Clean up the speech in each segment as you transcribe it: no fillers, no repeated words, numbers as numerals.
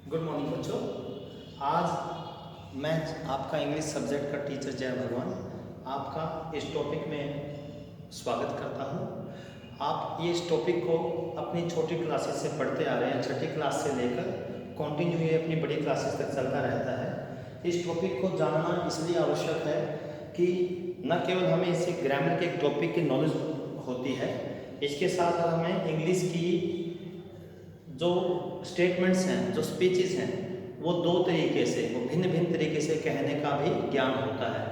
Good morning बच्चों। आज मैं आपका इंग्लिश सब्जेक्ट का टीचर जय भगवान आपका इस टॉपिक में स्वागत करता हूँ। आप ये इस टॉपिक को अपनी छोटी क्लासेस से पढ़ते आ रहे हैं, छठी क्लास से लेकर कंटिन्यू ये अपनी बड़ी क्लासेस तक चलता रहता है। इस टॉपिक को जानना इसलिए आवश्यक है कि न केवल हमें इससे ग्रामर के एक टॉपिक की नॉलेज होती है, इसके साथ हमें इंग्लिश की जो स्टेटमेंट्स हैं, जो स्पीचेस हैं, वो दो तरीके से, वो भिन्न भिन्न तरीके से कहने का भी ज्ञान होता है।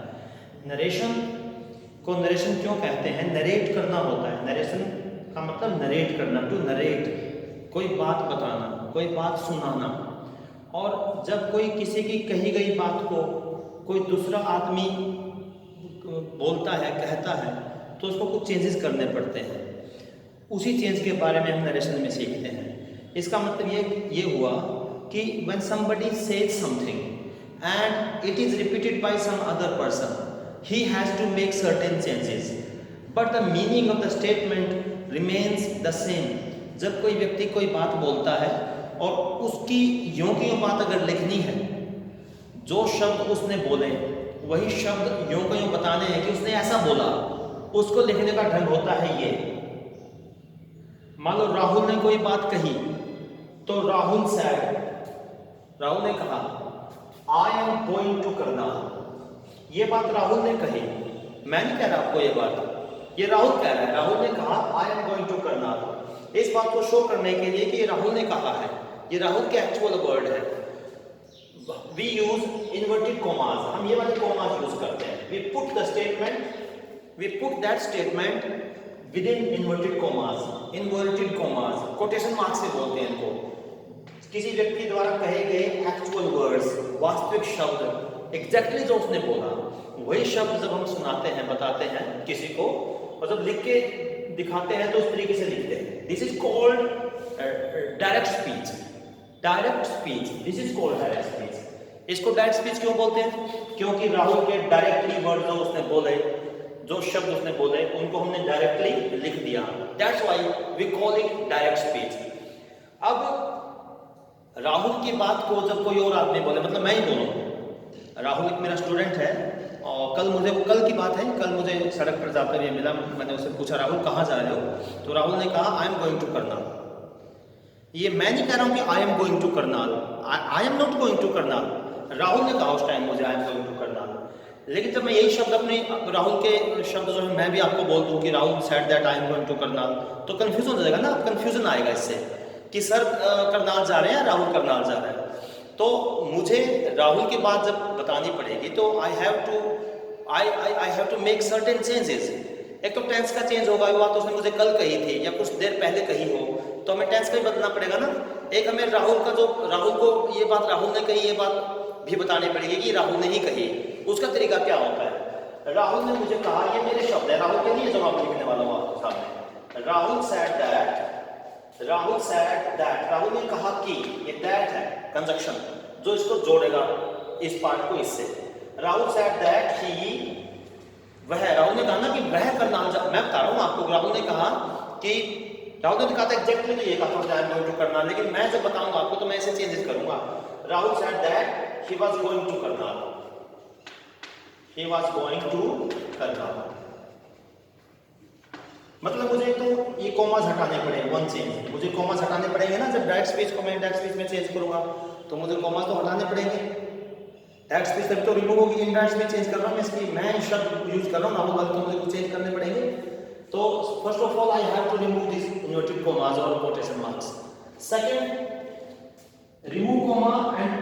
नरेशन को नरेशन क्यों कहते हैं? नरेट करना होता है। नरेशन का मतलब नरेट करना, टू नरेट, कोई बात बताना, कोई बात सुनाना। और जब कोई किसी की कही गई बात को कोई दूसरा आदमी बोलता है, कहता है, तो उसको कुछ चेंजेस करने पड़ते हैं। उसी चेंज के बारे में हम नरेशन में सीखते हैं। इसका मतलब ये हुआ कि when somebody says something and it is repeated by some other person, he has to make certain changes, but the meaning of the statement remains the same. जब कोई व्यक्ति कोई बात बोलता है और उसकी यों की यों बात अगर लिखनी है, जो शब्द उसने बोले वही शब्द यों को यों बताने हैं कि उसने ऐसा बोला, उसको लिखने का ढंग होता है ये। मान लो राहुल ने कोई बात कही, तो राहुल सैड, राहुल ने कहा I am going to Karnal. ये बात राहुल ने कही, मैं नहीं कह रहा आपको ये बात, ये राहुल कह रहा है। राहुल ने कहा I am going to Karnal. इस बात को शो करने के लिए कि ये राहुल ने कहा है, ये राहुल के एक्चुअल वर्ड है। वी यूज इन्वर्टेड कॉमास, हम ये वाले कॉमास यूज करते हैं। We put the statement, we put that statement within inverted commas. Inverted commas quotation marks से बोलते हैं इनको। किसी व्यक्ति द्वारा कहे गए एक्चुअल वर्ड्स, वास्तविक शब्द, एग्जैक्टली जो उसने बोला वही शब्द जब हम सुनाते हैं, बताते हैं किसी को, और जब लिख के दिखाते हैं तो उस तरीके से लिखते हैं। This is called direct speech. Direct speech, this is called direct speech. इसको डायरेक्ट स्पीच क्यों बोलते हैं? क्योंकि राहुल के डायरेक्टली वर्ड जो उसने बोले, जो शब्द उसने बोले, उनको हमने डायरेक्टली लिख दिया। That's why we call it direct speech. अब राहुल की बात को जब कोई और आदमी बोले, मतलब मैं ही बोलूं, राहुल एक मेरा स्टूडेंट है और कल की बात है, कल मुझे सड़क पर जाते हुए मिला। मैंने उससे पूछा राहुल कहाँ जा रहे हो? तो राहुल ने कहा I am going to Karnal. ये मैं नहीं कह रहा हूँ कि I am going to Karnal, I am not going to Karnal. Rahul ने कहा उस टाइम मुझे I am going to Karnal. लेकिन जब मैं यही शब्द अपने राहुल के शब्द जो है मैं भी आपको बोल दूं कि Rahul said that I am going to Karnal, तो कंफ्यूजन हो जाएगा ना, कंफ्यूजन आएगा इससे कि सर करनाल जा रहे हैं, राहुल करनाल जा रहे हैं। तो मुझे राहुल की बात जब बतानी पड़ेगी तो I have to make certain changes. एक तो टेंस का चेंज होगा, वो बात उसने मुझे कल कही थी या कुछ देर पहले कही हो, तो हमें टेंस का भी बदलना पड़ेगा ना। एक हमें राहुल को ये बात राहुल ने कही, ये बात भी बतानी पड़ेगी कि राहुल ने ही कही। उसका तरीका क्या होता है? राहुल ने मुझे कहा, ये मेरे शब्द है, राहुल के लिए जवाब लिखने वाला हूं आपके सामने। Rahul said that, Rahul said that, Rahul ने कहा कि, ये दैट है कंजक्शन जो इसको जोड़ेगा इस पार्ट को इससे। राहुल सेड दैट ही, वह, राहुल ने कहा ना कि वह करनाल जा, मैं बता रहा हूं आपको। राहुल ने कहा कि, राहुल ने कहा था एग्जैक्टली तो ये कहा था I am going to Karnal, लेकिन मैं जब बताऊंगा आपको तो मैं ऐसे चेंजेस करूंगा। Rahul said that he was going to Karnal, he was going to Karnal. मतलब मुझे तो ये कॉमास हटाने पड़ेंगे, वन चेंज, मुझे कॉमास हटाने पड़ेंगे ना। जब डायरेक्ट स्पीच को मैं डायरेक्ट स्पीच में चेंज करूंगा तो मुझे कॉमास तो हटाने पड़ेंगे। डायरेक्ट स्पीच तभी तो रिमूव होगी, इनडायरेक्ट स्पीच चेंज कर रहा हूं मैं, इसकी मैं शब्द यूज कर रहा हूं, नावल वाले तो मुझे कुछ चेंज करने पड़ेंगे। तो first of all I have to remove this inverted commas और quotation marks. Second, remove comma and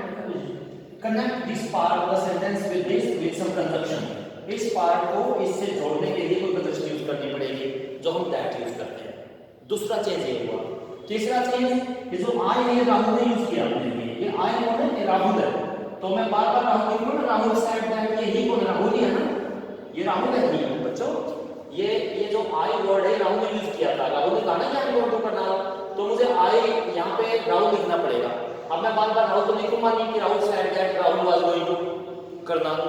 connect this part of the sentence with this with some conjunction. इस पार्ट को इससे जोड़ने के लिए कोई कंजक्शन यूज करनी पड़ेगी जो हम दैट यूज करते हैं। दूसरा चेंज ये हुआ। तीसरा चेंज, ये जो आई है राहुल ने यूज किया अपने लिए, ये आई कौन है? ये राहुल है। तो मैं बार बार राहुल लिखूंगा ना, राहुल सेड दैट, ये ही कौन? राहुल ही है ना, ये राहुल है ही बच्चों। ये जो आई वर्ड है राहुल ने यूज किया था, राहुल ने कहा ना कि I am going to Karnal, तो मुझे आई यहाँ पे राहुल लिखना पड़ेगा। अब मैं बार बार राहुल तो लिखूंगा नहीं कि Rahul said that Rahul was going to Karnal,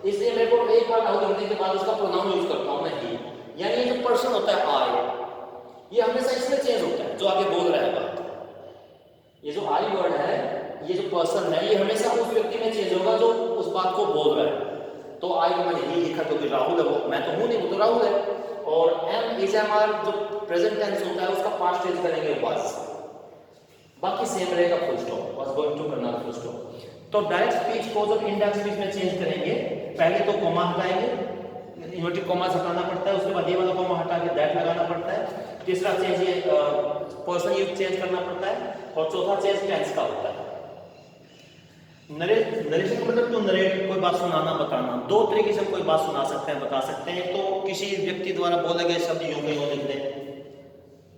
इसलिए मेरे को एक बार राहुल लिखने के बाद उसका प्रोनाउन यूज करता हूं मैं ही। यानी जो पर्सन होता है आई, ये हमेशा इसमें चेंज होता है जो आगे बोल रहा है बात। ये जो आई वर्ड है, ये जो पर्सन है ये हमेशा उस व्यक्ति में चेंज होगा जो उस बात को बोल रहा है। तो आई को मैंने यही लिखा क्योंकि राहुल है, वो मैं तो हूँ नहीं, वो तो राहुल है। और एम इज एम जो प्रेजेंट टेंस होता है उसका पास्ट टेंस करेंगे वाज, बाकी सेम रहेगा full stop, was going to करना फुल स्टॉप। तो डायरेक्ट स्पीच को जब इनडायरेक्ट स्पीच में चेंज करेंगे, पहले तो कॉमा हटाएंगे, इन्वर्टेड कॉमा हटाना पड़ता है, उसके बाद ये वाला कॉमा हटा के दैट लगाना पड़ता है, तीसरा चेंज ये पर्सन यूज चेंज करना पड़ता है, और चौथा चेंज टेंस का होता है। नरेशन का मतलब टू नरेट, कोई बात सुनाना बताना। दो तरीके से हम कोई बात सुना सकते हैं, बता सकते हैं। तो किसी व्यक्ति द्वारा बोले गए शब्द यूं के यूं लिख दें,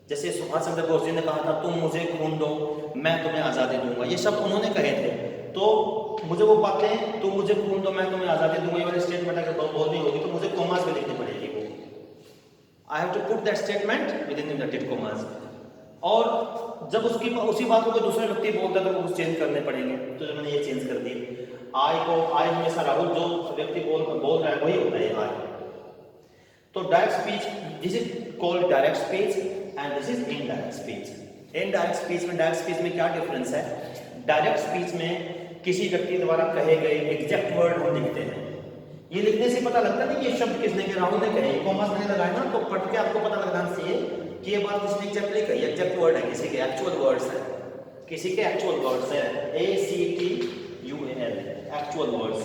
जैसे सुभाष चंद्र बोस जी ने कहा था तुम मुझे खून दो मैं तुम्हें आज़ादी दूंगा, ये शब्द उन्होंने कहे थे। तो मुझे वो बातें तुम मुझे खून दो मैं तुम्हें आज़ादी दूंगा ये वाली स्टेटमेंट अगर बोलनी होगी तो मुझे कॉमास में लिखनी पड़ेगी वो। I have to put that statement within inverted commas. और जब उसी बात को दूसरे व्यक्ति बोलता है तो वो चेंज करने पड़ेंगे। तो जब मैंने ये चेंज कर दिए, आई हमेशा राहुल जो व्यक्ति बोल रहा है वही होता है आई। तो direct speech, this is called direct speech and this is indirect speech. Indirect speech में डायरेक्ट स्पीच में क्या डिफरेंस है? डायरेक्ट स्पीच में किसी व्यक्ति द्वारा कहे गए एग्जैक्ट वर्ड हम लिखते हैं। ये लिखने से पता लगता नहीं कि ये शब्द किसने कहा, राहुल ने कहे, कॉमर्स मैंने लगाया ना, तो पढ़ के आपको पता लगना चाहिए कि ये बात किसने एग्जैक्टली कही। एग्जैक्ट वर्ड है, किसी के एक्चुअल वर्ड्स है, किसी के एक्चुअल वर्ड्स है, ACTUAL एक्चुअल वर्ड्स।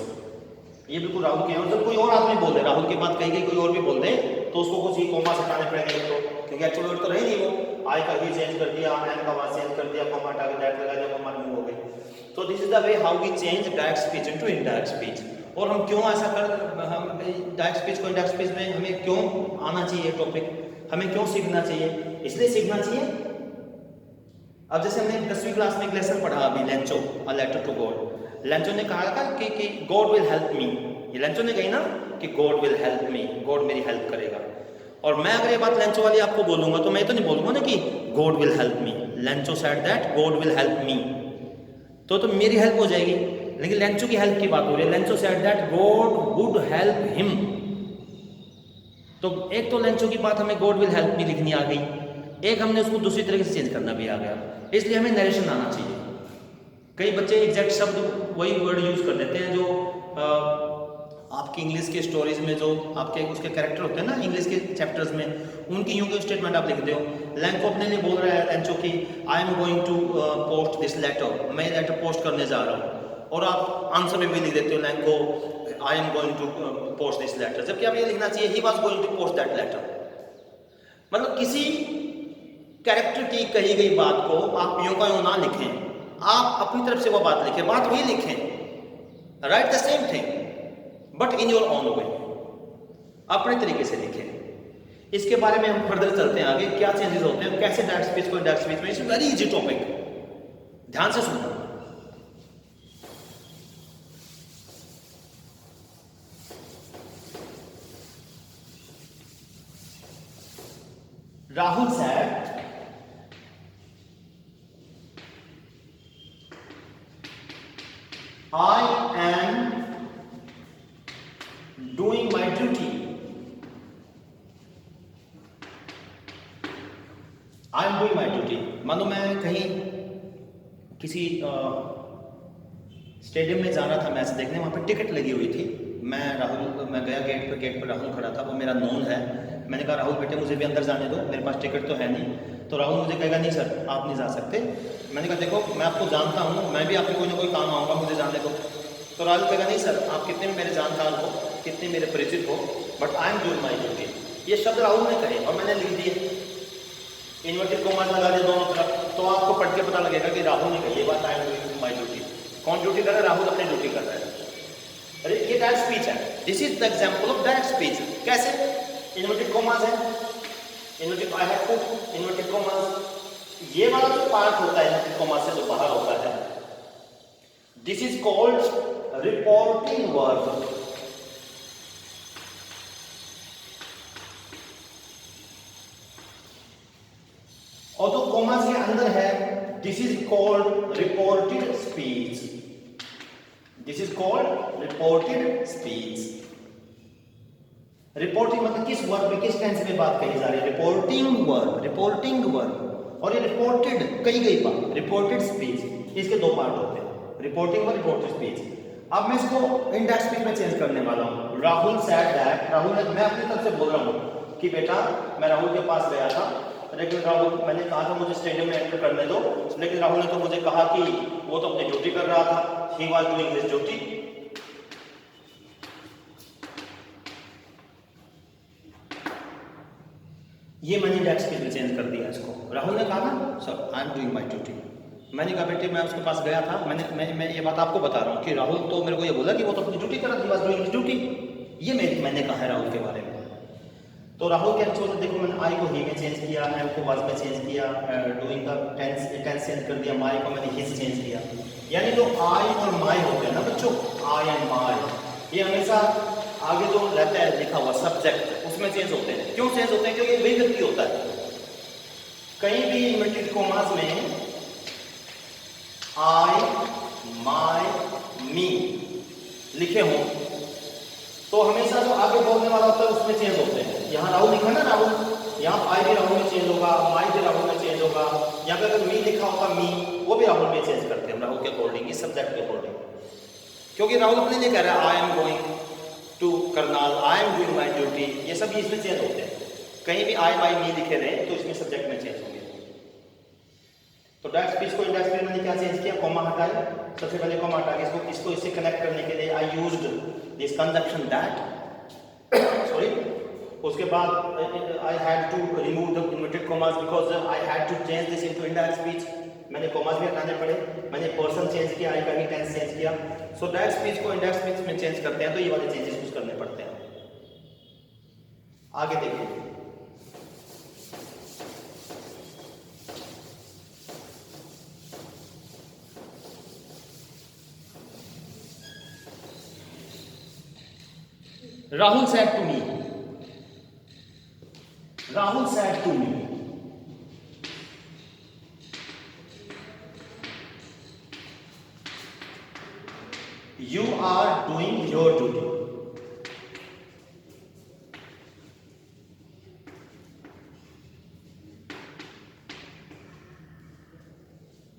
ये बिल्कुल राहुल के हैं। और जब कोई और आदमी बोल दे, राहुल की बात कही गई कोई और भी बोल दे, तो उसको कुछ ही कॉमा हटाने पड़ेंगे, तो क्योंकि एक्चुअल वर्ड तो रहे नहीं वो। आई का ही चेंज कर दिया, एन का वहां चेंज कर दिया, कॉमा हटा के दैट लगा दिया, कॉमा रिमूव हो गई। तो this is the way how we change direct speech into indirect speech. और हम क्यों ऐसा हम डायरेक्ट स्पीच को इनडायरेक्ट स्पीच में हमें क्यों आना चाहिए टॉपिक, हमें क्यों सीखना चाहिए? इसलिए सीखना चाहिए, अब जैसे हमने 10वीं क्लास में एक लेसन पढ़ा अभी, Lencho a letter to God. Lencho ने कहा था कि गॉड विल हेल्प मी, ये लेंचो ने कही ना कि God will help me, God मेरी हेल्प करेगा। और मैं अगर ये बात लेंचो वाली आपको बोलूंगा तो मैं तो नहीं बोलूंगा ना कि God will help me, Lencho said that God will help me, तो मेरी हेल्प हो जाएगी। लेकिन लेंचो की हेल्प की बात हो रही है, Lencho said that God would help him. तो एक तो लेंचो की बात हमें गॉड विल हेल्प मी लिखनी आ गई, एक हमने उसको दूसरी तरीके से चेंज करना भी आ गया। इसलिए हमें नरेशन आना चाहिए। कई बच्चे एग्जैक्ट शब्द वही वर्ड यूज कर देते हैं जो आपकी इंग्लिश के स्टोरीज में जो आपके उसके कैरेक्टर होते हैं ना इंग्लिश के चैप्टर्स में, उनकी यूं की स्टेटमेंट आप लिखते हो। लेंको अपने लिए बोल रहा है लेंचो की I am going to post this letter, मैं लेटर पोस्ट करने जा रहा हूँ, और आप आंसर में भी लिख देते हो Lencho I am going to post this letter, जबकि आप ये लिखना चाहिए he was going to post that letter. मतलब किसी कैरेक्टर की कही गई बात को आप यूं का यूं ना लिखें, आप अपनी तरफ से वो बात लिखें, बात वही लिखें, right the same thing but in your own way, अपने तरीके से लिखें। इसके बारे में हम फर्दर चलते हैं आगे, क्या चेंजेस होते हैं, कैसे डायरेक्ट स्पीच को इनडायरेक्ट स्पीच में। इट्स वेरी इजी टॉपिक, ध्यान से सुनना। Rahul said I am doing my duty. I am doing my duty. मानो मैं कहीं किसी स्टेडियम में जा रहा था मैच देखने, वहाँ पर टिकट लगी हुई थी। मैं गया गेट पर राहुल खड़ा था, वो मेरा नोन है। मैंने कहा राहुल बेटे मुझे भी अंदर जाने दो, मेरे पास टिकट तो है नहीं। तो राहुल मुझे कहेगा नहीं सर आप नहीं जा सकते। मैंने कहा देखो मैं आपको जानता हूँ, मैं भी आपके कोई ना कोई काम आऊँगा, मुझे जाने दो। तो राहुल कहेगा नहीं सर आप कितने भी मेरे जानकार हो, कितने मेरे परिचित हो, but I am doing my duty. ये शब्द राहुल ने कहे और मैंने लिख दिए, इन्वर्टेड कॉमास लगा दिए दोनों तरफ, तो आपको पढ़ के पता लगेगा कि राहुल ने कही ये बात, आई एम डूइंग माई ड्यूटी। कौन ड्यूटी कर रहा है? राहुल अपनी ड्यूटी कर रहा है। अरे ये डायरेक्ट स्पीच है, this is the example of direct speech. कैसे? इन्वर्टेड कॉमास है, inverted I have put inverted commas, ये वाला जो पार्ट होता है इन्वर्टेड कॉमास से जो बाहर होता है, this is called reporting verb. और जो कॉमास के अंदर है, this is called reported speech. This is called reported speech. Reporting मतलब किस वर्ब में, किस टेंस में बात कही जा रही है? Reporting verb, reporting verb. और ये रिपोर्टेड कही गई बात, रिपोर्टेड स्पीच, इसके दो पार्ट होते हैं। रिपोर्टिंग और रिपोर्ट टू स्पीच। अब मैं इसको इंडेक्स स्पीच में चेंज करने वाला हूँ। राहुल सेड दैट, राहुल ने, मैं अपनी तरफ से बोल रहा हूँ कि बेटा मैं राहुल के पास गया था, लेकिन राहुल, मैंने कहा था मुझे स्टेडियम में एंटर करने दो, लेकिन राहुल ने तो मुझे कहा कि वो तो अपनी ड्यूटी कर रहा था, he was doing his duty. ये मैंने इंडेक्स स्पीच में चेंज कर दिया इसको। राहुल ने कहा ना sir I am doing my duty, मैंने कहा बेटे मैं उसके पास गया था, मैं ये बात आपको बता रहा हूँ कि राहुल तो मेरे को ये बोला कि वो तो अपनी ड्यूटी कर रहा था, he was doing his duty. ये मैंने कहा है राहुल के बारे में। तो राहुल के एक्चुअल देखो, मैंने आई को ही में चेंज किया, एम को वाज में चेंज किया, डूइंग का टेंस चेंज कर दिया, माई को मैंने हिज चेंज किया। यानी जो आई और माई होते हैं ना बच्चों, आई एंड माई, ये हमेशा आगे जो रहता है लिखा हुआ सब्जेक्ट उसमें चेंज होते हैं। क्यों चेंज होते हैं? क्योंकि वही व्यक्ति होता है। कहीं भी इन्वर्टेड कॉमास में आई, माई, मी लिखे हों तो हमेशा जो आगे बोलने वाला होता है उसमें चेंज होते हैं। यहाँ राहुल लिखा ना राहुल, यहाँ आई भी राहुल में चेंज होगा, माई भी राहुल में चेंज होगा। यहाँ पे अगर मी लिखा होगा मी, वो भी राहुल में चेंज करते हैं राहुल के अकॉर्डिंग, इस सब्जेक्ट के अकॉर्डिंग। क्योंकि राहुल अपने लिए कह रहा है I am going to Karnal, I am doing my duty, ये सब इसमें चेंज होते हैं। कहीं भी आई माई मी लिखे रहे तो इसमें सब्जेक्ट में चेंज होंगे। तो डायरेक्ट स्पीच को इंडेक्स स्पीच मैंने क्या चेंज किया? कॉमा हटाया, सबसे पहले कॉमा हटा के इसको इससे कनेक्ट करने के लिए I used this conjunction that, sorry. उसके बाद I had to remove the inverted commas because I had to change this into indirect speech. मैंने कॉमास भी हटाने पड़े, मैंने पर्सन चेंज किया, आई का ही टेंस चेंज किया। सो डायरेक्ट स्पीच को इंडेक्स स्पीच में चेंज करते हैं तो ये वाले चेंजेस कुछ करने पड़ते हैं। आगे देखिए, Rahul said to me, Rahul said to me, you are doing your duty.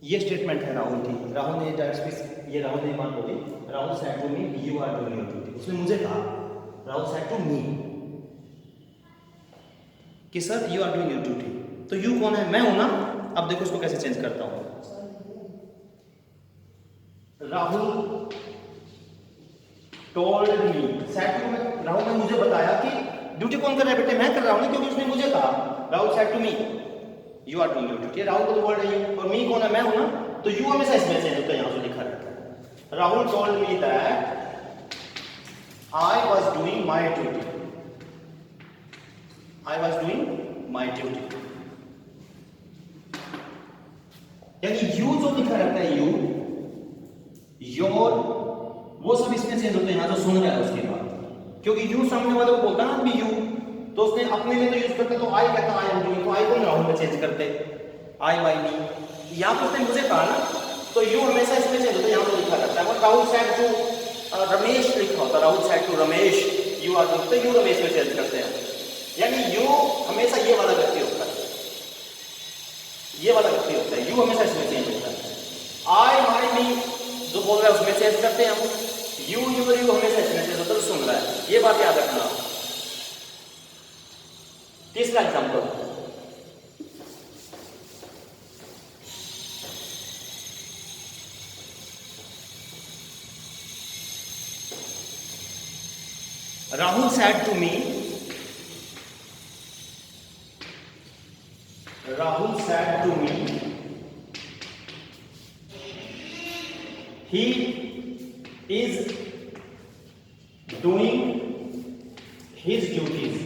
ये स्टेटमेंट है राहुल की। राहुल ने ये राहुल ने बात बोली, Rahul said to me, you are doing your duty। उसने मुझे कहा, राहुल said to me कि sir you are doing your duty. तो यू कौन है? मैं हूं ना। अब देखो इसको कैसे चेंज करता हूं। Rahul told me, said to, Rahul ने मुझे बताया कि ड्यूटी कौन कर रहा है बेटे? मैं कर रहा हूं ना, क्योंकि उसने मुझे कहा। Rahul said to me you are doing your duty. Rahul को तो बोल रही है, और मी कौन है? मैं हूं ना। तो यू हमेशा इसमें चेंज होता है, यहां से लिखा रहता है। Rahul told me that I was doing my duty. I was doing my duty. यानी you जो लिखा रहता है, you, your, वो सब इसमें चेंज होते हैं यहाँ जो सुन रहा है उसके बाद। क्योंकि you सामने वाले को बोलता ना भी you, तो उसने अपने लिए तो यूज करता, तो I कहता I am doing, तो I को राहुल में चेंज करते, I by me। यहाँ पर उसने मुझे कहा ना, तो you हमेशा इसमें चेंज होता है, यहाँ पर लिखा रहता है। और राहुल said to रमेश लिखा होता, Rahul said to Ramesh you are doing, तो यू रमेश में चेंज करते हैं। यानी यू हमेशा ये वाला व्यक्ति होता है, ये वाला व्यक्ति होता है, यू हमेशा इसमें चेंज होता है। आई माई मी जो बोल रहा है उसमें चेंज करते हैं हम, यू हमेशा इसमें चेंज होता है, सुन रहा है। ये बात याद रखना। तीसरा example, Rahul said to me, Rahul said to me, he is doing his duties.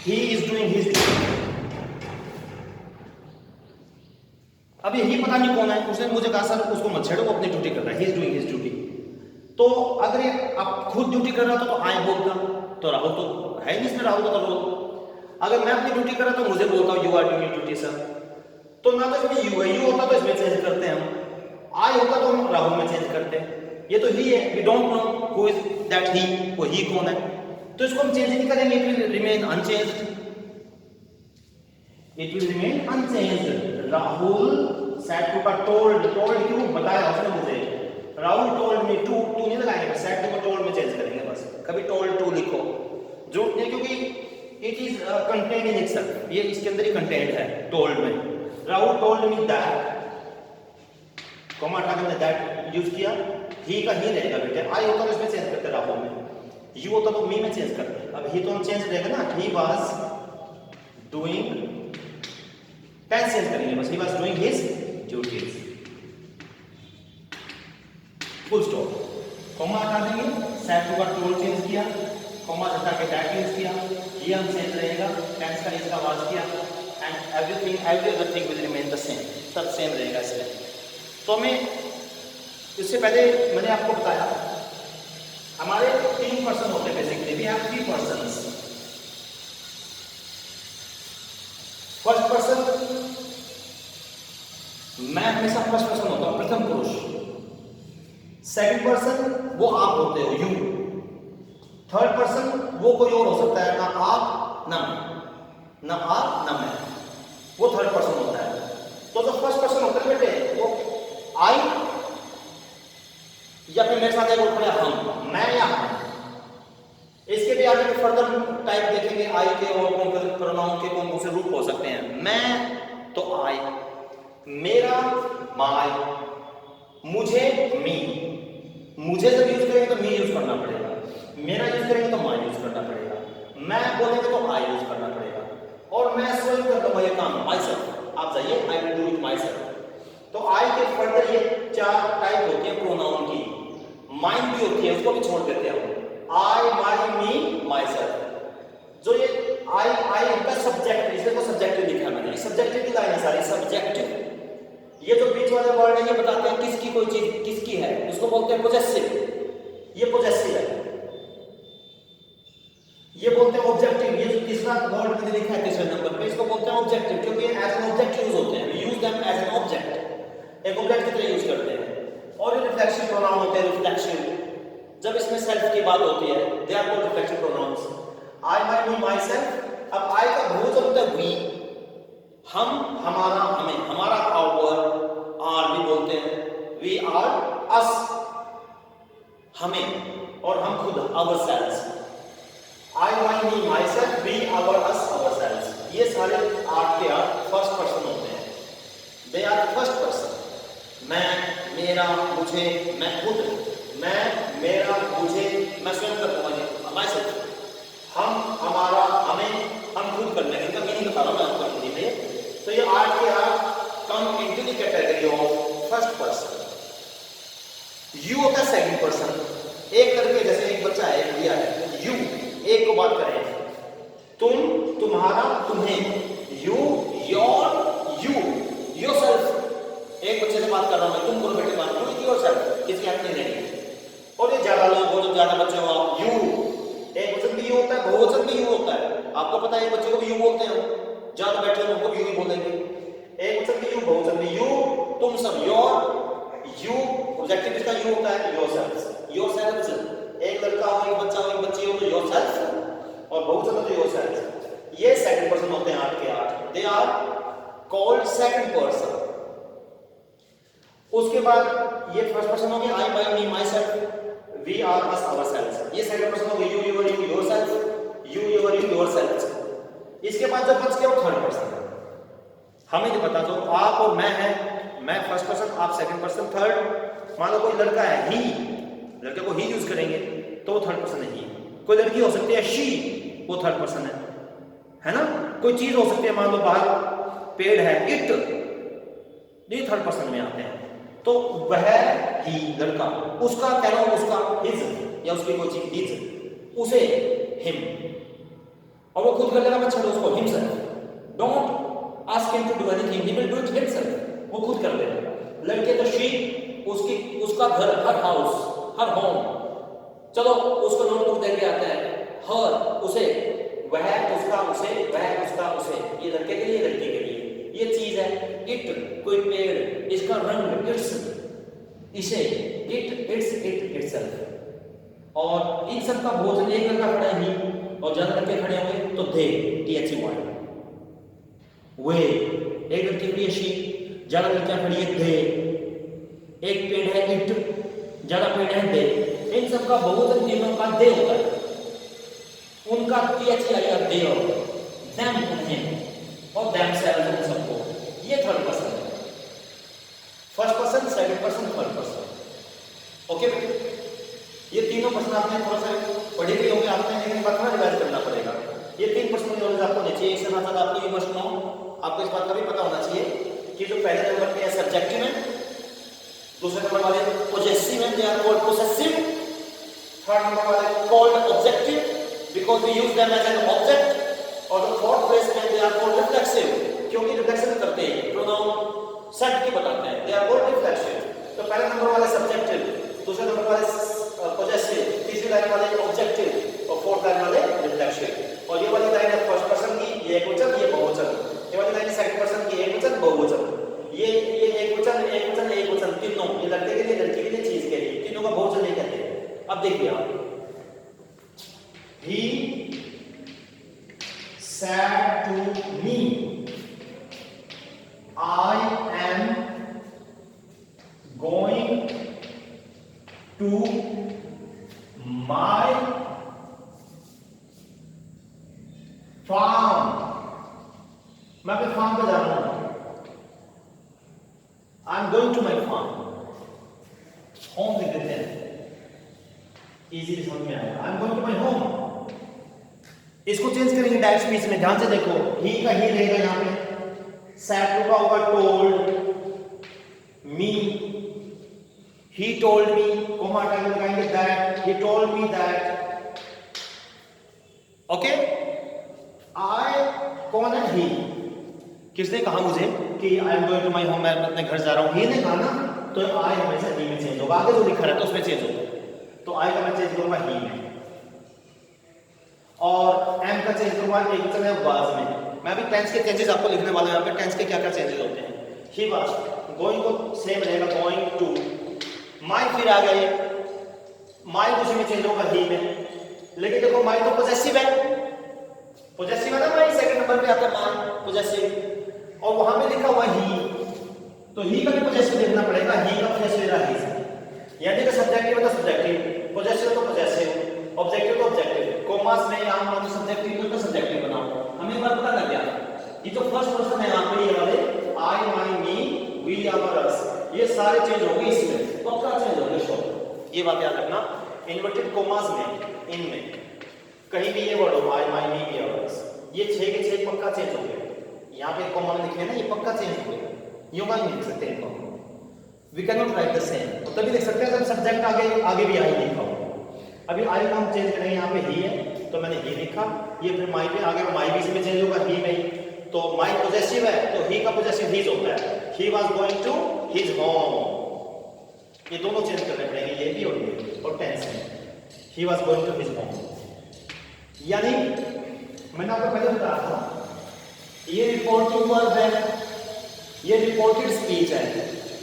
He is doing his duties. अब यही पता नहीं कौन है, उसने मुझे कहा सर उसको मत छेड़ो, वो अपनी ड्यूटी कर रहा है, he is doing his duty. तो अगर ये आप खुद ड्यूटी कर रहा था तो आई बोलता, तो राहुल तो है नहीं इसमें, राहुल का रोल। अगर मैं अपनी ड्यूटी कर रहा तो मुझे बोलता हूँ you are doing duty sir, तो ना तो इसमें यू है, यू होता तो इसमें चेंज करते हैं हम, आई होता तो हम राहुल में चेंज करते हैं। ये तो ही है, we don't know who is that he, वो ही कौन है, तो इसको हम चेंज नहीं करेंगे, it will remain unchanged. It will remain unchanged. Rahul said to her told क्यों बताया उसने मुझे. Rahul told me to नहीं लगाएंगे, said to told में चेंज करेंगे बस. कभी told to लिखो. झूठ नहीं, क्योंकि it is contained in itself. ये इसके अंदर ही contained है told में. Rahul told me that. Comma हटा के that यूज किया. ही का ही रहेगा बेटे. I होता तो इसमें चेंज करते राहुल में. You होता तो me में चेंज करते. अब ही तो हम चेंज रहेगा ना. He was doing. Tense change करेंगे बस. He was doing his duties. Full stop. Comma हटा देंगे. said to का told चेंज किया. कॉमा हटा के that यूज किया. ये हम चेंज रहेगा. टेंस का इसका वाज किया. And everything every other thing will remain the same. सब सेम रहेगा इसमें. तो हमें इससे पहले मैंने आपको बताया हमारे 3 पर्सन होते हैं basically. We have 3 persons. First person, मैं हमेशा फर्स्ट पर्सन होता हूं, प्रथम पुरुष. सेकंड पर्सन वो आप होते हो, यू. थर्ड पर्सन वो कोई और हो सकता है, ना आप ना मैं, ना आप ना मैं. वो थर्ड पर्सन होता है. तो जो फर्स्ट पर्सन होता है बेटे वो आई, या फिर मेरे साथ एक और खड़ा हम, मैं या हम. इसके भी आगे फर्दर टाइप देखेंगे. आई के और कौन प्रोनाउन के कौन कौन से रूप हो सकते हैं. मैं तो आई, मेरा माय, मुझे मी. मुझे जब यूज करेंगे तो मी यूज करना पड़ेगा. मेरा यूज करेंगे तो माय यूज करना पड़ेगा. मैं बोलेंगे तो आई यूज करना पड़ेगा. और मैं स्वयं करता हूं ये काम माई सेल्फ. आप जाइए, I will do it my self. तो आई के फर्दर ये 4 टाइप होती है प्रोनाउन की. माइन भी होती है, उसको भी छोड़ देते हैं. आई, माई, मी, माई सेल्फ. जो ये आई का सब्जेक्ट, इसमें तो सब्जेक्टिव लिखा मैंने. ये सब्जेक्टिव की लाइन है सारी, सब्जेक्टिव. ये जो बीच वाले वर्ड है ये बताते हैं किसकी कोई चीज किसकी है. इसको बोलते हैं पोजेसिव. ये पोजेसिव है. ये बोलते हैं ऑब्जेक्टिव. ये जो तीसरा वर्ड मैंने लिखा है तीसरे नंबर पे, इसको बोलते हैं ऑब्जेक्टिव, क्योंकि एज एन ऑब्जेक्ट यूज होते हैं. We use them as an object. एक ऑब्जेक्ट की तरह यूज करते हैं. और ये रिफ्लेक्सिव प्रोनाउन होते हैं. रिफ्लेक्सिव जब इसमें सेल्फ की बात होती है, they are called reflexive pronouns. I, my, me, myself. अब आई का बहुवचन होता है वी. हम, हमारा, हमें. हमारा आवर, आर भी बोलते हैं. वी आर, अस, हमें. और हम खुद, ourselves. I, my, me, myself, we, our, us, ourselves. ये सारे 8 के 8 फर्स्ट पर्सन होते हैं. They are first person. मैं, मेरा, मुझे, मैं खुद. मैं, मेरा, मुझे, मैं स्वयं करता हूं माई सेल्फ. हम, हमारा, हमें, हम खुद करने. इनका मीनिंग बता रहा हूं मैं आपको हिंदी में. तो ये 8 के 8 come into the category of first person. You होता है सेकंड पर्सन. एक करके, जैसे एक बच्चा है, एक दिया है, यू. एक को बात करें. तुम, तुम्हारा, तुम्हें. You, your, you, yourself. एक बच्चे से बात कर रहा हूं मैं, तुम करो बेटे बात, यू योरसेल्फ. किसकी हेल्प नहीं लेनी. और ये ज्यादा लोग हो, जो ज्यादा बच्चे हो आप, यू. एक वचन भी यू होता है, बहुवचन भी यू होता है. आपको पता है बच्चे को भी यू बोलते हैं. ज्यादा बैठे हो उनको भी यू ही बोलेंगे. एक वचन भी यू, बहुवचन भी यू. तुम सब, योर, यू. ऑब्जेक्टिव किसका यू होता है, योरसेल्फ. योरसेल्फ. एक लड़का हो, एक बच्चा हो, एक बच्ची हो तो योरसेल्फ. और बहुवचन हो तो योरसेल्फ. ये सेकंड पर्सन होते हैं 8 के 8. They are called second person. उसके बाद ये फर्स्ट पर्सन हो गया. I, my, me, myself, we our, us, ourself. ये सेकंड पर्सन हो गया. You, your, you, yourself, you, your, you, yourself. इसके बाद जब बच गया वो थर्ड पर्सन है. हमें जो बता दो, आप और मैं है. मैं फर्स्ट पर्सन, आप सेकंड पर्सन, थर्ड. मान लो कोई लड़का है, ही. लड़के को ही यूज करेंगे तो वो थर्ड पर्सन है. ही. कोई लड़की हो सकती है, शी. वो थर्ड पर्सन है ना. कोई चीज हो सकती है, मान लो बाहर पेड़ है, इट. ये थर्ड पर्सन में आते हैं. तो वह ही लड़का, उसका कह लो, उसका हिज, या उसकी कोई चीज हिज, उसे हिम. और वो खुद कर लेगा, मैं छोड़ो उसको himself. Don't ask him to do anything, he will do it himself. वो खुद कर लेगा. लड़के तो शी, उसकी, उसका घर, हर हाउस, हर होम. चलो उसको नोटबुक दे के आता है. हर, उसे. वह, उसका, उसे. वह, उसका, उसे. ये लड़के के लिए, लड़की के लिए. ये चीज है. इट, कोई पेड़, इसका रंग, इट्स, इसे. It, it's, it, itself. और इन सब का भोजन एक लड़का खड़ा है, ही. और ज्यादा लड़के खड़े होंगे तो दे, THEY. वे, एक लड़की खड़ी है शी, ज्यादा लड़कियां खड़ी है दे, एक पेड़ है इट, ज्यादा पेड़ है दे। इन सब का बहुवचन तीनों का दे होता है, उनका टीएच आएगा दे और देम उन्हें और देम सेल्फ उन सबको। ये थर्ड पर्सन है, first person, second person, third person. Okay बेटे, ये तीनों पर्सन आपने थोड़ा सा पढ़े भी होंगे आपने, लेकिन बात थोड़ा रिवाइज करना पड़ेगा। ये तीन पर्सन की नॉलेज आपको होनी चाहिए। इसके साथ साथ आपको ये मस्ट नो, आपको इस बात का भी पता होना चाहिए कि जो पहले नंबर पे है सब्जेक्टिव है, दूसरे नंबर वाले पोजेसिव है, they are called possessive, third number वाले called objective because we use them as an object, और द फोर्थ प्लेस में दे आर कॉल्ड रिफ्लेक्सिव क्योंकि रिफ्लेक्शन करते हैं, प्रोनाउन सेट की बताते हैं, दे आर कॉल्ड रिफ्लेक्सिव। तो पहले नंबर वाले सब्जेक्टिव, दूसरे नंबर वाले पोजेसिव, तीसरी लाइन वाले ऑब्जेक्टिव और फोर्थ लाइन वाले रिफ्लेक्सिव। और ये वाली लाइन है फर्स्ट पर्सन की, ये एकवचन, ये बहुवचन। ये वाली लाइन सेकंड पर्सन की, एकवचन बहुवचन। ये एकवचन एकवचन एकवचन तीनों, ये लड़के के लिए, लड़की के लिए, चीज के लिए, तीनों का बहुवचन नहीं कहते। अब देखिए आप, he said to me I am going to my farm, मैं अपने फार्म पे जा रहा हूं। I am going to my farm, home लिख देते हैं, इजीली समझ में आएगा। I am going to my home, इसको चेंज करेंगे डायरेक्ट स्पीच में, ध्यान से देखो, ही का ही रहेगा यहां पे, सैड टू का होगा told me, he told me, comma हटा के लगाएंगे that, he told me that, okay. I कौन है? he, किसने कहा मुझे कि I am going to my home, मैं अपने घर जा रहा हूं, he ने कहा ना, तो I हमेशा he में चेंज होगा, आगे जो लिखा है तो उसमें चेंज होगा, तो I का मैं चेंज करूंगा he में, और M का चेंज करूंगा एक वचन है was में। मैं अभी टेंस के चेंजेस आपको लिखने वाला हूं, यहाँ पे टेंस के क्या क्या चेंजेस होते हैं। he was, going को सेम रहेगा going to, माई फिर आ गए, माई उसी में चेंज होगा ही में, लेकिन देखो माई तो पोजेसिव है, पोजेसिव है ना, माई सेकंड नंबर पे आता है माई पोजेसिव, और वहां पे लिखा हुआ ही, तो ही का भी पोजेसिव देखना पड़ेगा, ही का पोजेसिव रहा ही, यानी कि सब्जेक्टिव है तो सब्जेक्टिव, पोजेसिव तो पोजेसिव, ऑब्जेक्टिव तो ऑब्जेक्टिव। कॉमर्स में यहां मान लो सब्जेक्टिव तो सब्जेक्टिव बनाओ, हमें बात पता लग गया। ये तो फर्स्ट पर्सन है यहां पे, ये वाले आई माई मी वी आवर अस, ये सारे चेंज होंगे इसमें, पक्का चेंज होंगे शॉर्ट, ये बात याद रखना। इन्वर्टेड कोमास में, इनमें कहीं भी ये वर्ड हो आई माई मी वी आवर अस, ये 6 के 6 पक्का चेंज होंगे। यहां पे कोमा में लिखे हैं ना, ये पक्का चेंज होंगे, यूं का नहीं लिख सकते इनको, we can not write the same, तो तभी लिख सकते हैं जब सब्जेक्ट आगे भी आई लिखा हो। अभी आई का हम चेंज करेंगे, यहां पे ही है तो मैंने ही लिखा, ये फिर माई पे आगे माई भी इसमें चेंज होगा ही में, तो माई पोजेसिव है तो ही का पोजेसिव हीज होता है, he was going to his home, ये दोनों चेंज करने पड़ेंगे, ये भी और ये, और टेंस में he was going to his home. यानी मैंने आपको पहले बताया था, ये रिपोर्टिंग वर्ब है, ये रिपोर्टेड स्पीच है।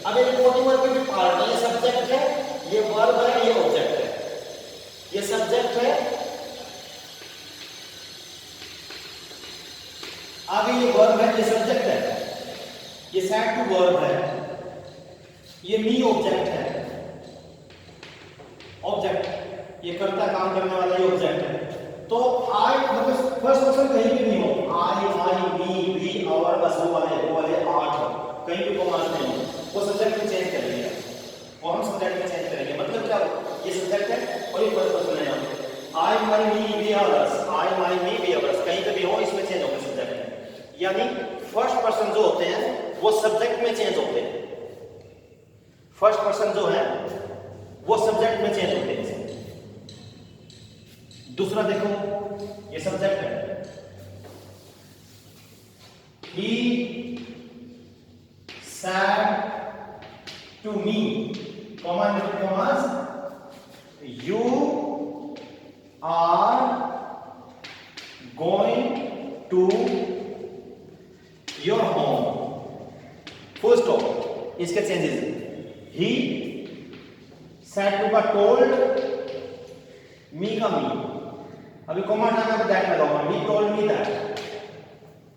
अब ये रिपोर्टिंग वर्ब के पार्ट है, ये सब्जेक्ट है, ये वर्ब है, ये ऑब्जेक्ट है, ये सब्जेक्ट है, आगे ये वर्ब है, ये सब्जेक्ट है, ये सेड टू वर्ब है, ये मी ऑब्जेक्ट है, ऑब्जेक्ट ये करता काम करने वाला ये ऑब्जेक्ट है। तो आई मतलब फर्स्ट पर्सन कहीं भी नहीं हो, आई माई मी वी आवर बस वो वाले 8 कहीं भी कॉमा नहीं हो, वो सब्जेक्ट में चेंज कर लिया, वो हम सब्जेक्ट में चेंज करेंगे। मतलब क्या, ये सब्जेक्ट है और ये फर्स्ट पर्सन है, I my me we ours, I my me we ours कहीं पे भी हो इसमें चेंज होगा सब्जेक्ट में। यानी फर्स्ट पर्सन जो होते हैं वो सब्जेक्ट में चेंज होते हैं, फर्स्ट पर्सन जो है वो सब्जेक्ट में चेंज होते हैं। दूसरा देखो, ये सब्जेक्ट है, he said to me, comma inverted commas, you are going to your home, full stop। इसके चेंजेस, he said to का told, me का me, अभी कॉमा हटाना है दैट लगाऊंगा, he told me that,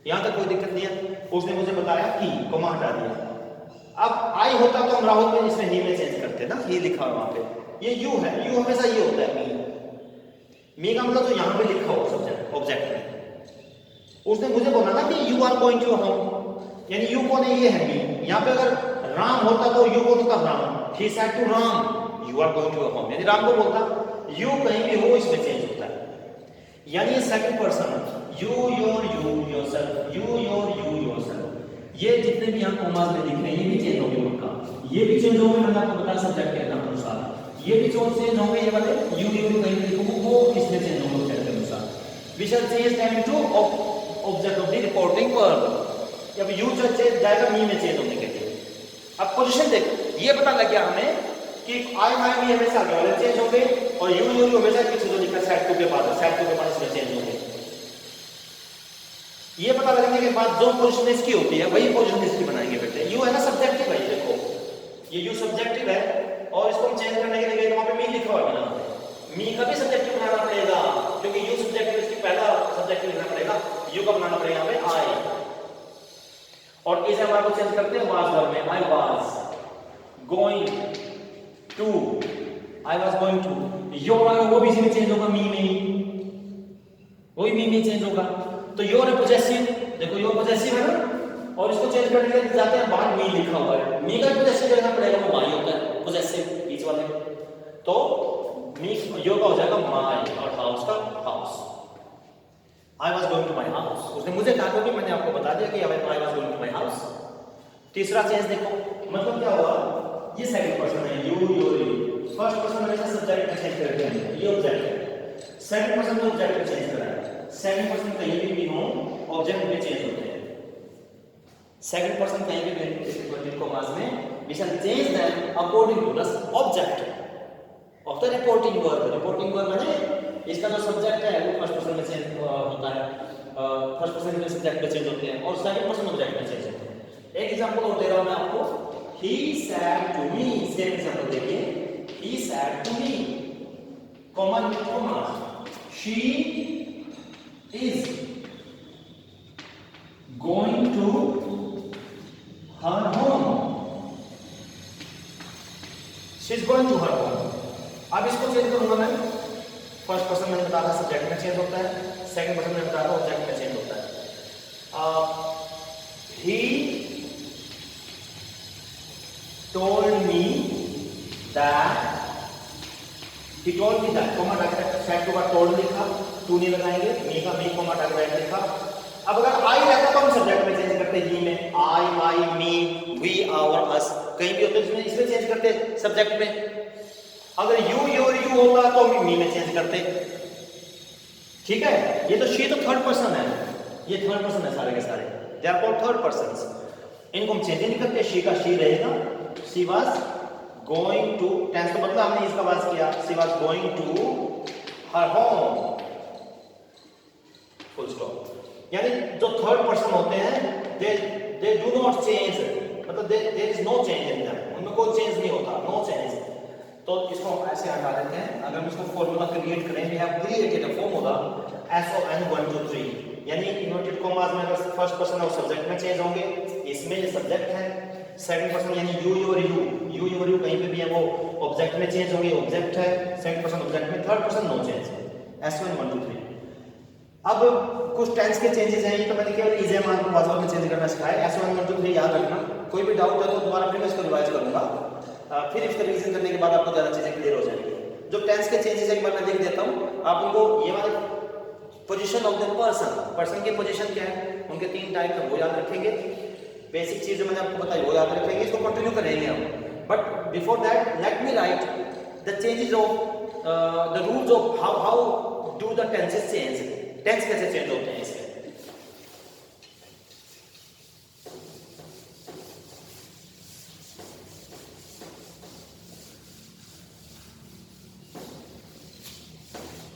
यहां तक कोई दिक्कत नहीं है। उसने मुझे बताया ही, कोमा हटा दिया। अब आई होता तो हम राहुल में इसमें ही में चेंज करते ना, ही लिखा है वहां पे, ये यू है, यू हमेशा ये होता है मी का मतलब जो यहाँ पे लिखा हो सब्जेक्ट ऑब्जेक्ट में। उसने मुझे बोला ना कि you are going to home, यानी यू कौन है, ये है मी। यहाँ पे अगर राम होता तो यू कौन होता, Ram. He said to Ram you are going to home, यानी राम को बोलता, यू कहीं भी हो इसमें चेंज होता है। यानी ये second person you yourself, you yourself, ये जितने भी यहाँ कॉमास में दिख रहे हैं ये भी चेंज होंगे उनका, ये भी चेंज होंगे, मैंने आपको बताया सब्जेक्ट के अनुसार, ये भी चेंज होंगे, ये वाले यू कहीं भी लिखूंगा वो इसमें चेंज होंगे ऑब्जेक्ट के अनुसार। We shall change them into object of the reporting verb. अब यू चेंज जाएगा मी में चेंज होने के लिए। अब पोजीशन देख, ये पता लग गया हमें कि आई माई मी हमेशा आगे वाले चेंज होंगे और यू हमेशा पीछे जो लिखा सेट टू के बाद इसमें चेंज होंगे। ये पता लगने के बाद जो पोजीशन इसकी होती है वही पोजीशन इसकी बनाएंगे बेटे। यू है ना सब्जेक्टिव है, देखो ये यू सब्जेक्टिव है और इसको हम चेंज करने के लिए वहां पे मी लिखा हुआ है, मी का भी सब्जेक्टिव बनाना पड़ेगा क्योंकि यू सब्जेक्टिव, इसकी पहला सब्जेक्टिव लिखना पड़ेगा, यू का बनाना पड़ेगा हमें आई। और इसे हमारे को चेंज करते हैं वाज वर्ब में, I was going to, I was going to. Your आएगा वो भी इसी में चेंज होगा, मी में, वही मी में चेंज होगा। तो योर है पोजेसिव, देखो योर पोजेसिव है ना, और इसको चेंज करने के लिए जाते हैं बाहर मी लिखा हुआ है, मी का पोजेसिव लिखना पड़ेगा, वो माई होता है पोजेसिव बीच वाले। तो मी योर का हो जाएगा माई और हाउस का house. I was going to my house, उसने मुझे कहा क्योंकि मैंने आपको बता दिया कि I was going to my house. तीसरा चेंज देखो, मतलब क्या हुआ, ये सेकंड पर्सन है you your you, first person हमेशा सब्जेक्ट में चेंज करते हैं, ये ऑब्जेक्ट है, सेकंड पर्सन तो ऑब्जेक्ट में चेंज करा है। सेकंड पर्सन कहीं भी हो ऑब्जेक्ट में चेंज होते हैं, सेकंड पर्सन कहीं भी इस कॉमास में we shall change them according to the object of the reporting verb. Reporting verb माने इसका जो सब्जेक्ट है वो फर्स्ट पर्सन में चेंज होता है, फर्स्ट पर्सन में सब्जेक्ट में चेंज होते हैं और सेकंड पर्सन ऑब्जेक्ट में चेंज होते हैं। एक एग्जांपल और दे रहा हूं मैं आपको, he said to me, same example देखिए, he said to me, common comma, she is going to her home, she is going to her home। अब इसको चेंज करूंगा मैं, फर्स्ट पर्सन मैंने बताया था सब्जेक्ट में चेंज होता है, सेकंड पर्सन मैंने बताया था ऑब्जेक्ट में चेंज होता है। he told me that, he told me that, comma direct set के बाद told लिखा, टू नहीं लगाएंगे, मी का मी कॉमा डायरेक्ट लिखा। अब अगर आई रहता तो हम सब्जेक्ट में चेंज करते ही में, आई माई मी वी आवर अस कहीं भी होते इसमें इसमें चेंज करते सब्जेक्ट में। अगर यू योर यू होगा तो हम मी में चेंज करते, ठीक है। ये तो शी तो थर्ड पर्सन है, ये थर्ड पर्सन है सारे के सारे, they are called third persons, इनको हम चेंज नहीं करते, शी का शी रहेगा। She was going to, tense तो बदला हमने, इसका वाज किया, she was going to her home, full stop. यानी जो थर्ड पर्सन होते हैं दे डू नॉट चेंज, मतलब there is no change in them, उनमें कोई चेंज नहीं होता, नो चेंज। तो इसको हम ऐसे हटा देते हैं। अगर हम इसको फार्मूला क्रिएट करें, we have created a formula SON 1 2 3, यानी इन्वर्टेड कॉमास में अगर फर्स्ट पर्सन और सब्जेक्ट में चेंज होंगे, इसमें ये सब्जेक्ट है, सेकंड पर्सन यानी यू योर यू कहीं पे भी है वो ऑब्जेक्ट में चेंज होंगे, ऑब्जेक्ट है, सेकंड पर्सन ऑब्जेक्ट में, third person no change, SON 1 2 3। अब कुछ टेंस के चेंजेस हैं, ये तो मैंने केवल इजी मान को वास्तव में चेंज करना सिखाया, SON 1 2 3 याद रखना। कोई भी डाउट है तो दोबारा फिर मैं इसको रिवाइज करूंगा, फिर इसका रिवीजन करने के बाद आपको ज़्यादा चीज़ें क्लियर हो जाएंगी। जो टेंस के चेंजेस एक बार मैं लिख देता हूँ, आप उनको ये वाले पोजीशन ऑफ द पर्सन की पोजीशन क्या है, उनके 3 टाइप है वो याद रखेंगे। बेसिक चीज़ जो मैंने आपको बताई वो याद रखेंगे, इसको कंटिन्यू करेंगे हम। But before that let me write the changes of the rules of how do the tenses change, tense कैसे चेंज होते हैं इसके।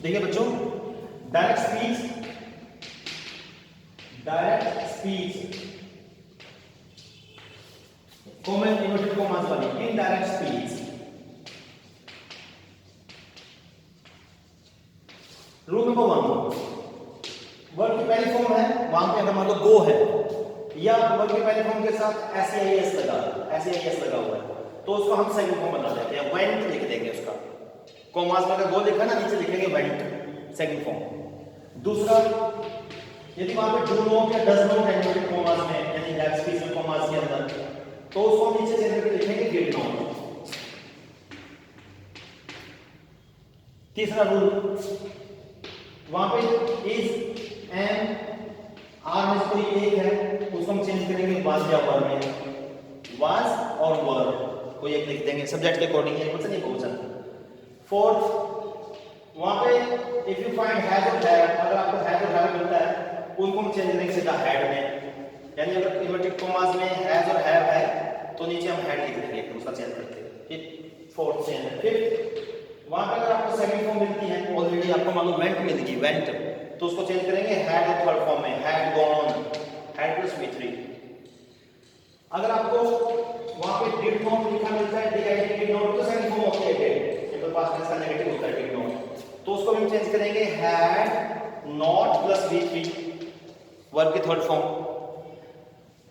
देखिए बच्चों, direct speech common inverted commas वाली, indirect speech, rule number 1, word की पहली फॉर्म है, वहां पे अगर मान लो गो है, या वर्ब के पहले फॉर्म के साथ एस लगा हुआ है तो उसको हम सेकंड फॉर्म बना देते हैं, वेंट लिख देंगे उसका। कॉमास में अगर वो लिखा ना नीचे लिखेंगे वेंट सेकंड फॉर्म। दूसरा यदि वहां पे डू नॉट या डज नॉट है इन्वर्टेड कॉमास में यानी दैट स्पेस में कॉमास के अंदर तो उसको हम नीचे चेंज करके लिखेंगे डिड नॉट। तीसरा रूल वहां पे इज एम आर में से कोई एक है उसको हम चेंज करेंगे वाज या वर में, वाज और वर कोई एक लिख देंगे सब्जेक्ट के अकॉर्डिंग, ये मतलब नहीं क्वेश्चन। फोर्थ वहां पे इफ यू फाइंड हैज और हैव, अगर आपको हैज और हैव मिलता है उनको हम चेंज करेंगे सीधा हैड में, यानी अगर इन्वर्टेड कॉमास में हैज और हैव है तो नीचे हम हैड लिख देंगे उसका चेंज करके। फिर फोर्थ चेंज है। फिर वहां पे अगर आपको सेकंड फॉर्म मिलती है ऑलरेडी आपको मालूम वेंट मिलेगी वेंट तो उसको चेंज करेंगे हैड और थर्ड फॉर्म में had gone, had plus V3। अगर आपको वहां पे डिड नॉट लिखा मिलता है डिड नॉट तो सेकंड फॉर्म होती है डिड, सिंपल पास्ट टेंस का नेगेटिव होता है डिड नॉट, तो उसको हम चेंज करेंगे had not plus V3 verb की थर्ड फॉर्म।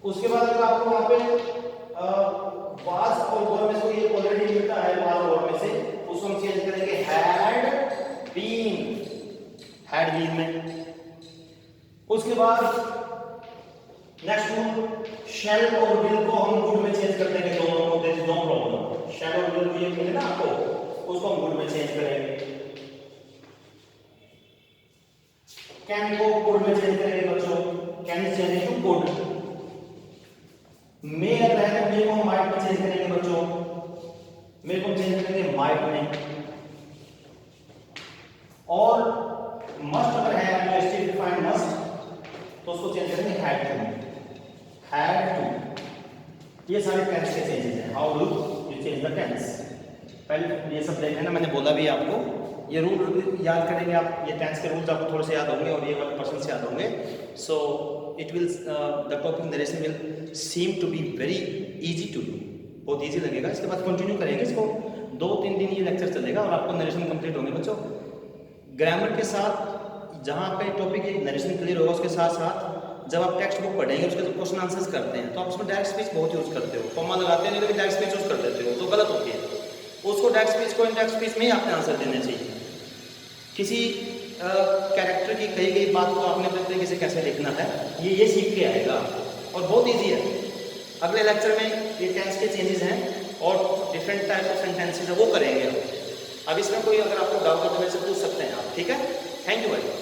उसके बाद अगर आपको वहां पे वाज और वर में से ये ऑलरेडी मिलता है वाज और वर में से उसको हम चेंज करेंगे हैड बीन में। उसके बाद नेक्स्ट रूल शैल और विल को हम गुड में चेंज कर देंगे दोनों को, देयर इज नो प्रॉब्लम। शैल और विल ये मिले ना आपको उसको हम गुड में चेंज करेंगे। कैन को गुड में चेंज करेंगे बच्चों, can is change to good. May अगर है तो मे को हम माइट में चेंज करेंगे बच्चों, मे को चेंज करेंगे माइट में। और मस्ट अगर है तो स्टिल डिफाइंड मस्ट तो उसको चेंज करेंगे हैड टू। ये सारे टेंस के चेंजेस हैं। How do you change the tense, पहले ये सब देखना मैंने बोला भी आपको, ये रूल याद करेंगे आप, ये टेंस के रूल्स आपको थोड़े से याद होंगे और ये वाले पर्सन से याद होंगे। So it will the topic narration will seem to be very easy to do, बहुत इजी लगेगा। इसके बाद कंटिन्यू करेंगे इसको, 2-3 दिन ये लेक्चर चलेगा और आपको नरेशन कंप्लीट होंगे बच्चों। ग्रामर के साथ जहाँ आपका टॉपिक नरेशन क्लियर होगा उसके साथ साथ जब आप टेक्स्ट बुक पढ़ेंगे उसके जो क्वेश्चन आंसर्स करते हैं तो आप उसमें डायरेक्ट स्पीच बहुत यूज करते हो, कॉमा लगाते हैं लेकिन डायरेक्ट स्पीच यूज कर देते हो तो गलत होती है। उसको डायरेक्ट स्पीच को इनडायरेक्ट स्पीच में ही आपने आंसर देने चाहिए। किसी कैरेक्टर की कही गई बात को आपने अपने तरीके से कैसे लिखना है ये सीख के आएगा और बहुत ईजी है। अगले लेक्चर में ये टेंस के चेंजेस हैं और डिफरेंट टाइप ऑफ सेंटेंसेस है वो करेंगे। अब इसमें कोई अगर आपको डाउट है तो मेरे से पूछ सकते हैं आप, ठीक है। थैंक यू भाई।